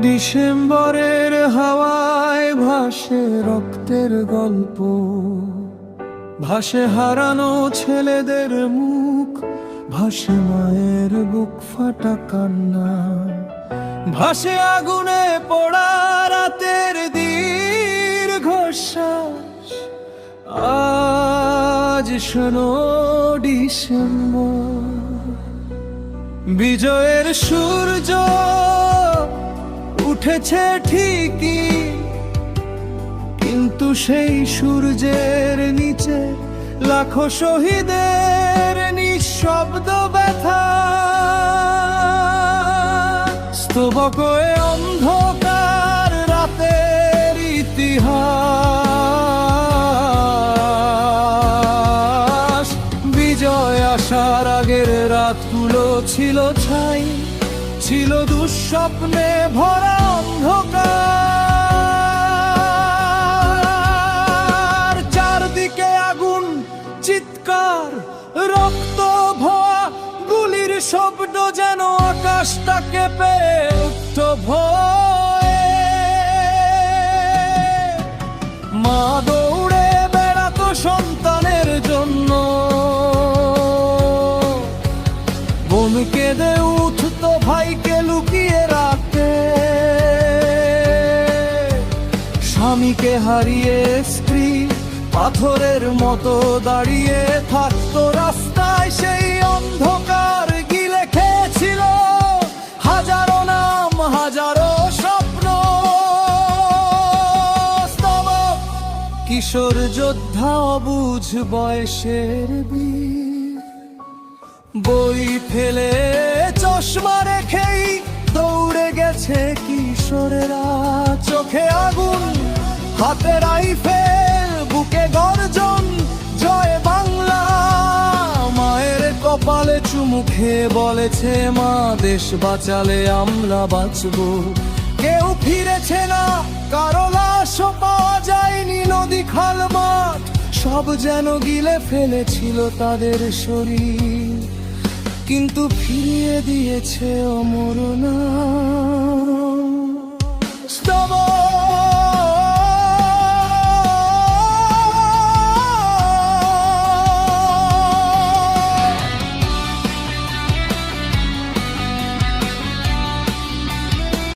ডিসেম্বরের হাওয়ায় ভাসে রক্তের গল্প, ভাসে হারানো ছেলেদের মুখ, ভাসে মায়ের বুক ফাটা কান্না, ভাসে আগুনে পোড়া রাতের দীর্ঘশ্বাস। আজ শোনো ডিসেম্বর, বিজয়ের সূর্য উঠেছে ঠিকই, কিন্তু সেই সূর্যের নিচে লাখো শহীদের নিঃশব্দ ব্যথা। স্তবক এ অন্ধকার রাতের ইতিহাস, বিজয় আসার আগের রাতগুলো ছিল ছাই, ছিল দুঃস্বপ্নে ভরা অন্ধকার। চারদিকে আগুন, চিৎকার, রক্ত ভোয়া গুলির শব্দ, যেন আকাশটা কেঁপে উঠত ভয়ে। মা দৌড়ে বেড়াতো সন্তানের জন্য, বোন কেঁদে উঠতো ভাইকে লুকিয়ে রাখতে, স্বামীকে হারিয়ে স্ত্রী পাথরের মতো দাঁড়িয়ে থাকতো রাস্তায়। সেই অন্ধকার গিলে খেয়েছিল হাজারো নাম, হাজারো স্বপ্ন। স্তবক কিশোর যোদ্ধা, অবুঝ বয়সের বীর, বই ফেলে চশমা রেখেই দৌড়ে গেছে কিশোরেরা। চোখে আগুন, হাতে রাইফেল, বুকে গর্জন, জয় বাংলা। মায়ের কপালে চুমু খেয়ে বলেছে, মা দেশ বাঁচালে আমরা বাঁচবো। কেউ ফিরেছে না, কারো লাশও পাওয়া যায়নি। নদী, খাল, মাঠ সব যেন গিলে ফেলেছিল তাদের শরীর, কিন্তু ফিরিয়ে দিয়েছে অমরনাথ।